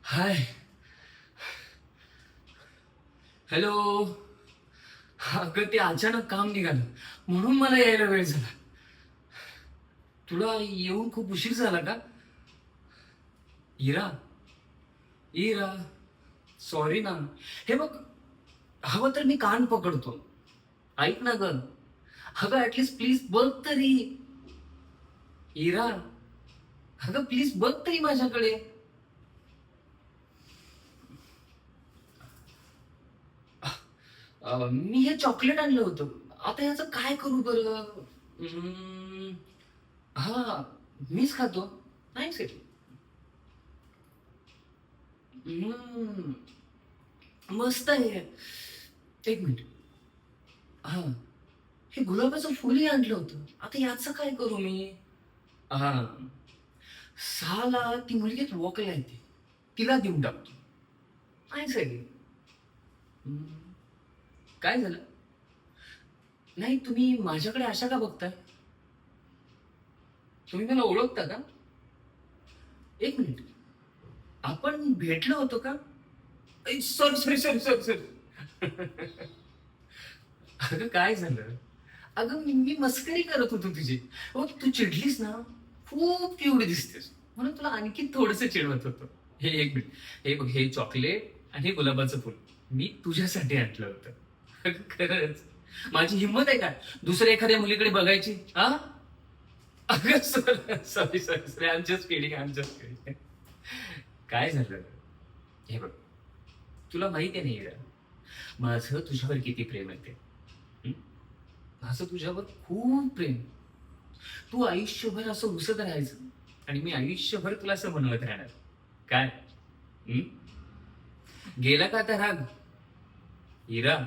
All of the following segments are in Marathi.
हाय. हॅलो. अगं ते अचानक काम निघालं म्हणून मला यायला वेळ झाला. तुला येऊन खूप उशीर झाला का? इरा. इरा. सॉरी ना. हे बघ, हवं तर मी कान पकडतो. ऐक ना ग. अगं ऍटलीस्ट प्लीज बघ तरी. इरा. अगं प्लीज बघ तरी माझ्याकडे. मी हे चॉकलेट आणलं होतं. आता याचं काय करू बरं? हम्म, हा, मीच खातो. नाही सर. हम्म, मस्त आहे. एक मिनिट. हा, हे गुलाबाचं फुलही आणलं होतं. आता याचं काय करू मी? हा, 6ला ती मुलगी वॉकला येते. तिला देऊन टाकतो. नाही सर. काय झालं? नाही, तुम्ही माझ्याकडे अशा का बघताय? तुम्ही मला ओळखता का? एक मिनिट. आपण भेटलो होतो का? Sorry sorry sorry sorry sorry. अगं काय झालं? अगं मी मस्करी करत होतो तुझी. हो, तू चिडलीस ना, खूप क्यूट दिसतेस म्हणून तुला आणखी थोडस चिडवत होतो. हे एक मिनिट. हे बघ, हे चॉकलेट आणि हे गुलाबाचं फुल मी तुझ्यासाठी आणलं होतं. अगं खरंच. माझी हिंमत आहे का दुसऱ्या एखाद्या मुलीकडे बघायची? हा. अगं sorry sorry sorry sorry, I am just kidding, I am just kidding. काय झालं? हे बघ, तुला माहिती आहे नाही माझं तुझ्यावर किती प्रेम आहे ते. हं? माझं तुझ्यावर खूप प्रेम. तू आयुष्यभर असं रुसत राहायचं आणि मी आयुष्यभर तुला असं म्हणवत राहणार. काय? हं? गेला का आता राग? इरा.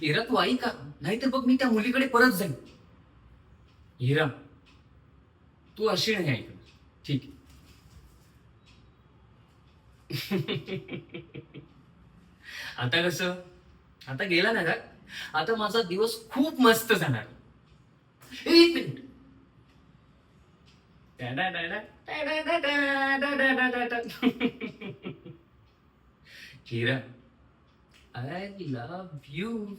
इरा, तू आई का? नाहीतर बघ, मी त्या मुलीकडे परत जाईन. इरा, तू अशी नाही ऐकणार. ठीक आहे. आता कसं? आता गेला ना राग? आता माझा दिवस खूप मस्त जाणार. एक minute. Hira, I love you.